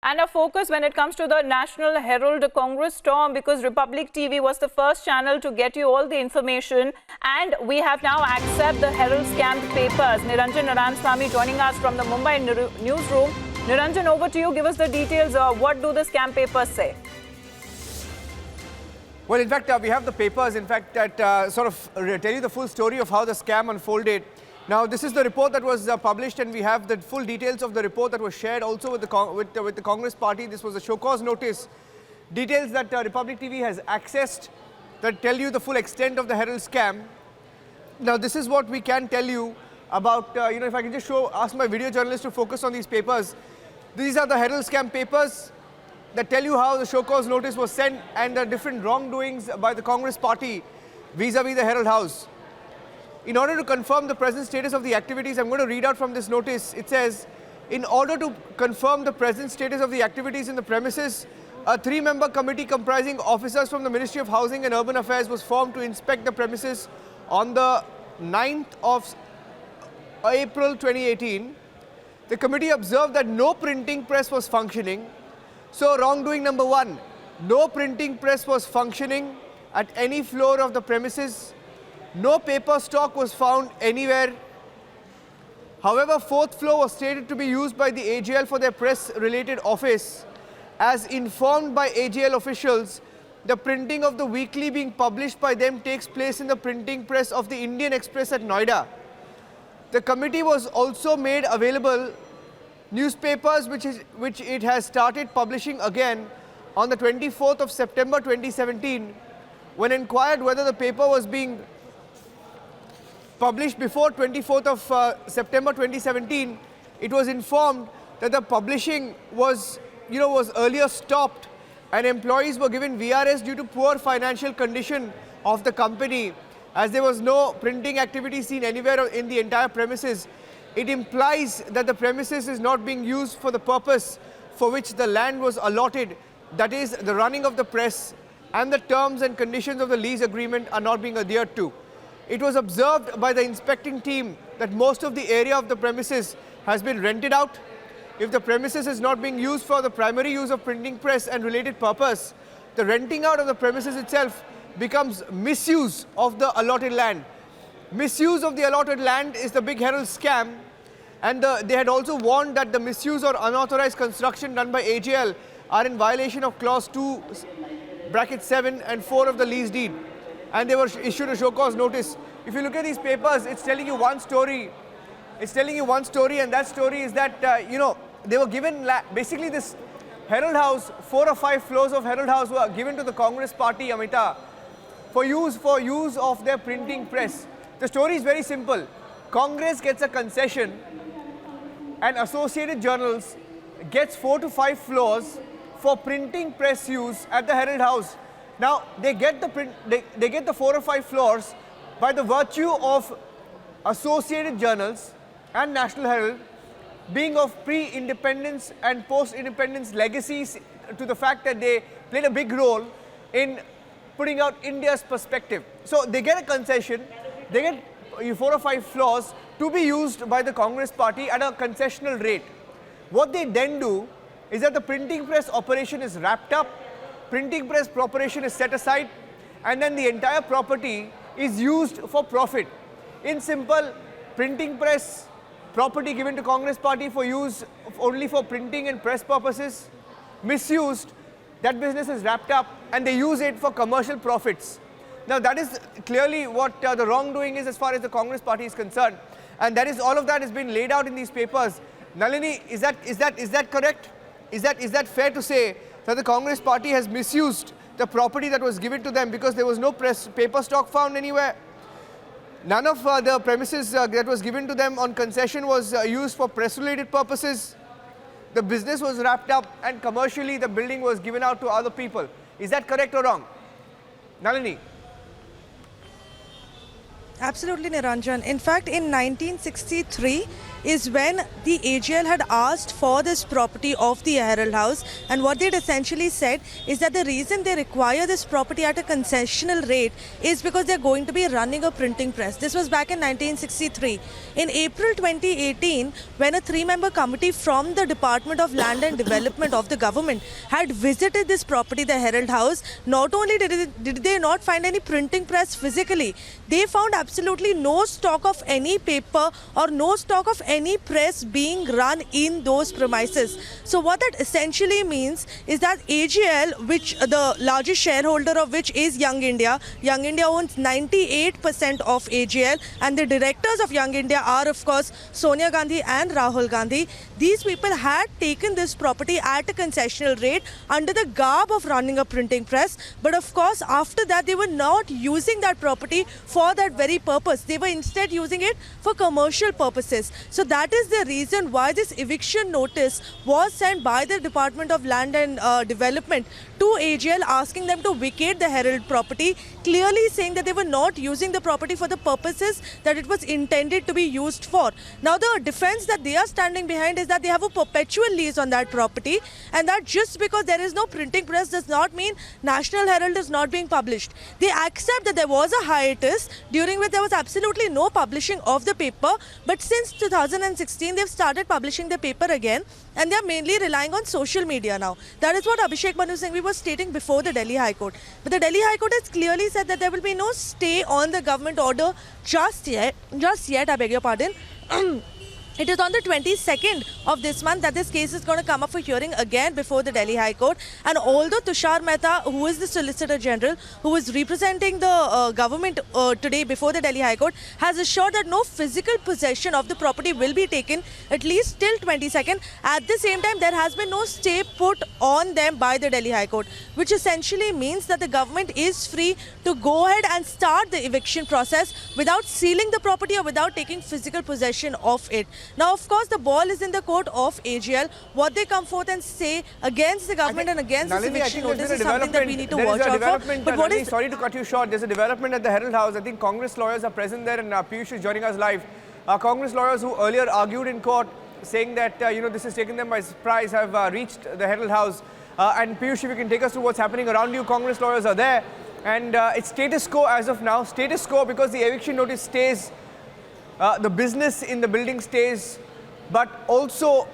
And a focus when it comes to the National Herald Congress storm, because Republic TV was the first channel to get you all the information. And we have now accessed the Herald scam papers. Niranjan Narayanaswamy joining us from the Mumbai newsroom. Niranjan, over to you. Give us the details. What do the scam papers say? Well, in fact, we have the papers, in fact, that sort of tell you the full story of how the scam unfolded. Now, this is the report that was published, and we have the full details of the report that was shared also with the Congress party. This was a show cause notice. Details that Republic TV has accessed that tell you the full extent of the Herald scam. Now, this is what we can tell you about, if I can just ask my video journalist to focus on these papers. These are the Herald scam papers that tell you how the show cause notice was sent and the different wrongdoings by the Congress party vis-a-vis the Herald House. In order to confirm the present status of the activities, I'm going to read out from this notice. It says, in order to confirm the present status of the activities in the premises, a 3-member committee comprising officers from the Ministry of Housing and Urban Affairs was formed to inspect the premises on the 9th of April 2018. The committee observed that no printing press was functioning. So, wrongdoing number 1, no printing press was functioning at any floor of the premises. No paper stock was found anywhere. However, 4th floor was stated to be used by the AGL for their press-related office. As informed by AGL officials, the printing of the weekly being published by them takes place in the printing press of the Indian Express at Noida. The committee was also made available newspapers which it has started publishing again on the 24th of September 2017. When inquired whether the paper was being published before 24th of September 2017, it was informed that the publishing was earlier stopped and employees were given VRS due to poor financial condition of the company. As there was no printing activity seen anywhere in the entire premises, it implies that the premises is not being used for the purpose for which the land was allotted, that is, the running of the press, and the terms and conditions of the lease agreement are not being adhered to. It was observed by the inspecting team that most of the area of the premises has been rented out. If the premises is not being used for the primary use of printing press and related purpose, the renting out of the premises itself becomes misuse of the allotted land. Misuse of the allotted land is the big Herald scam, and they had also warned that the misuse or unauthorized construction done by AGL are in violation of clause 2, bracket 7 and 4 of the lease deed. And they were issued a show cause notice. If you look at these papers, it's telling you one story. It's telling you one story, and that story is that, they were given, basically this Herald House, 4 or 5 floors of Herald House were given to the Congress party, Amita, for use of their printing press. The story is very simple. Congress gets a concession and Associated Journals gets 4 to 5 floors for printing press use at the Herald House. Now, they get the 4 or 5 floors by the virtue of Associated Journals and National Herald being of pre-independence and post-independence legacies to the fact that they played a big role in putting out India's perspective. So, they get a concession, they get 4 or 5 floors to be used by the Congress party at a concessional rate. What they then do is that the printing press operation is wrapped up, printing press operation is set aside, and then the entire property is used for profit. In simple, printing press property given to Congress party for use only for printing and press purposes, misused, that business is wrapped up and they use it for commercial profits. Now that is clearly what the wrongdoing is as far as the Congress party is concerned, and that is all of that has been laid out in these papers. Nalini, is that correct? Is that fair to say that the Congress party has misused the property that was given to them because there was no paper stock found anywhere? None of the premises that was given to them on concession was used for press-related purposes. The business was wrapped up and commercially the building was given out to other people. Is that correct or wrong? Nalini? Absolutely, Niranjan. In fact, in 1963, is when the AGL had asked for this property of the Herald House, and what they'd essentially said is that the reason they require this property at a concessional rate is because they're going to be running a printing press. This was back in 1963. In April 2018, when a 3-member committee from the Department of Land and Development of the government had visited this property, the Herald House, not only did they not find any printing press physically, they found absolutely no stock of any paper or no stock of any press being run in those premises. So what that essentially means is that AGL, which the largest shareholder of which is Young India owns 98% of AGL, and the directors of Young India are of course Sonia Gandhi and Rahul Gandhi. These people had taken this property at a concessional rate under the garb of running a printing press, but of course after that they were not using that property for that very purpose. They were instead using it for commercial purposes. So that is the reason why this eviction notice was sent by the Department of Land and Development to AGL, asking them to vacate the Herald property, clearly saying that they were not using the property for the purposes that it was intended to be used for. Now the defense that they are standing behind is that they have a perpetual lease on that property, and that just because there is no printing press does not mean National Herald is not being published. They accept that there was a hiatus during which there was absolutely no publishing of the paper, but since 2016 they've started publishing the paper again, and they are mainly relying on social media now. That is what Abhishek Manu Singhvi was stating before the Delhi High Court. But the Delhi High Court has clearly said that there will be no stay on the government order just yet, I beg your pardon. It is on the 22nd of this month that this case is going to come up for hearing again before the Delhi High Court. And although Tushar Mehta, who is the Solicitor General, who is representing the government today before the Delhi High Court, has assured that no physical possession of the property will be taken at least till 22nd. At the same time, there has been no stay put on them by the Delhi High Court, which essentially means that the government is free to go ahead and start the eviction process without sealing the property or without taking physical possession of it. Now, of course, the ball is in the court of AGL. What they come forth and say against the government and against this eviction notice is something that we need to watch out for. But what is... Sorry to cut you short. There's a development at the Herald House. I think Congress lawyers are present there, and Piyush is joining us live. Congress lawyers who earlier argued in court saying that, this has taken them by surprise, have reached the Herald House. And Piyush, if you can take us to what's happening around you. Congress lawyers are there. And it's status quo as of now. Status quo because the eviction notice stays. The business in the building stays, but also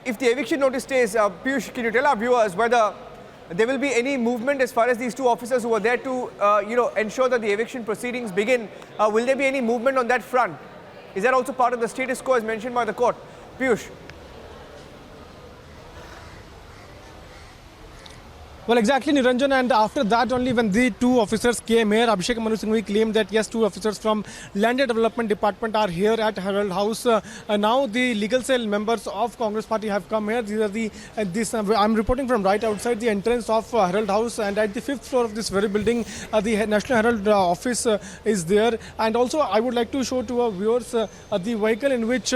if the eviction notice stays, Piyush, can you tell our viewers whether there will be any movement as far as these two officers who were there to, ensure that the eviction proceedings begin? Will there be any movement on that front? Is that also part of the status quo as mentioned by the court? Piyush. Well, exactly, Niranjan, and after that only when the two officers came here, Abhishek Manu Singhvi claimed that yes, two officers from Land and Development Department are here at Herald House. Now the legal cell members of Congress Party have come here. These are I'm reporting from right outside the entrance of Herald House, and at the 5th floor of this very building, the National Herald office is there. And also I would like to show to our viewers the vehicle in which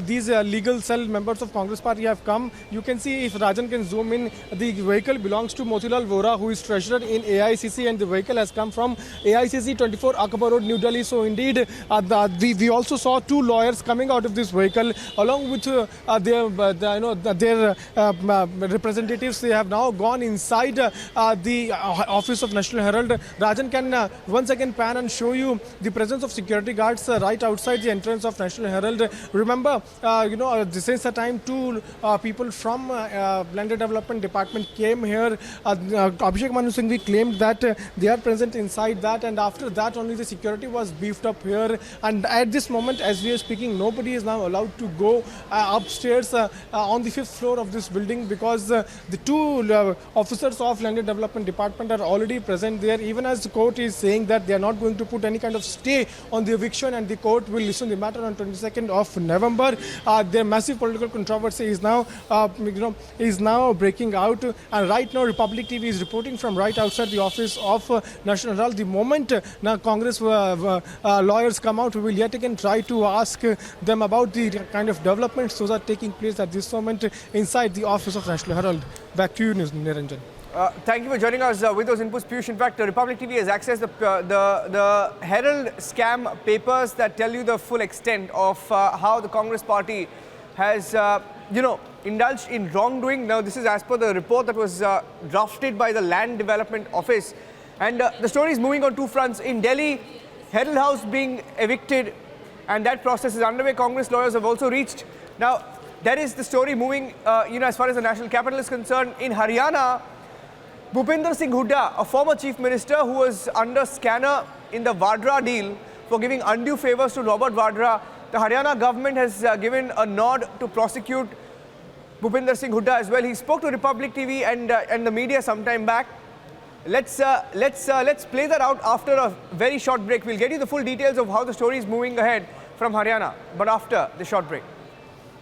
these legal cell members of Congress Party have come. You can see, if Rajan can zoom in, the vehicle belongs to Motilal Vora, who is treasurer in AICC, and the vehicle has come from AICC 24 Akbar Road, New Delhi. So indeed, we also saw two lawyers coming out of this vehicle along with their representatives. They have now gone inside the office of National Herald. Rajan can once again pan and show you the presence of security guards right outside the entrance of National Herald. Remember, since the time two people from Land Development Department came here, Abhishek Manu Singhvi claimed that they are present inside that, and after that only the security was beefed up here. And at this moment, as we are speaking, nobody is now allowed to go upstairs on the 5th floor of this building, because the two officers of Land Development Department are already present there, even as the court is saying that they are not going to put any kind of stay on the eviction, and the court will listen the matter on 22nd of November. Their massive political controversy is now breaking out, and right now Republic TV is reporting from right outside the office of National Herald. The moment now Congress lawyers come out, we will yet again try to ask them about the kind of developments those are taking place at this moment inside the office of National Herald. Back to you, Niranjan. Thank you for joining us with those inputs, Piyush. In fact, Republic TV has accessed the Herald scam papers that tell you the full extent of how the Congress party has, indulged in wrongdoing. Now, this is as per the report that was drafted by the Land Development Office. And the story is moving on two fronts. In Delhi, Herald House being evicted, and that process is underway. Congress lawyers have also reached. Now, that is the story moving, as far as the national capital is concerned. In Haryana, Bhupinder Singh Hooda, a former chief minister who was under scanner in the Vadra deal for giving undue favors to Robert Vadra, the Haryana government has given a nod to prosecute Bhupinder Singh Hooda as well. He spoke to Republic TV and the media some time back. Let's play that out after a very short break. We'll get you the full details of how the story is moving ahead from Haryana, but after the short break.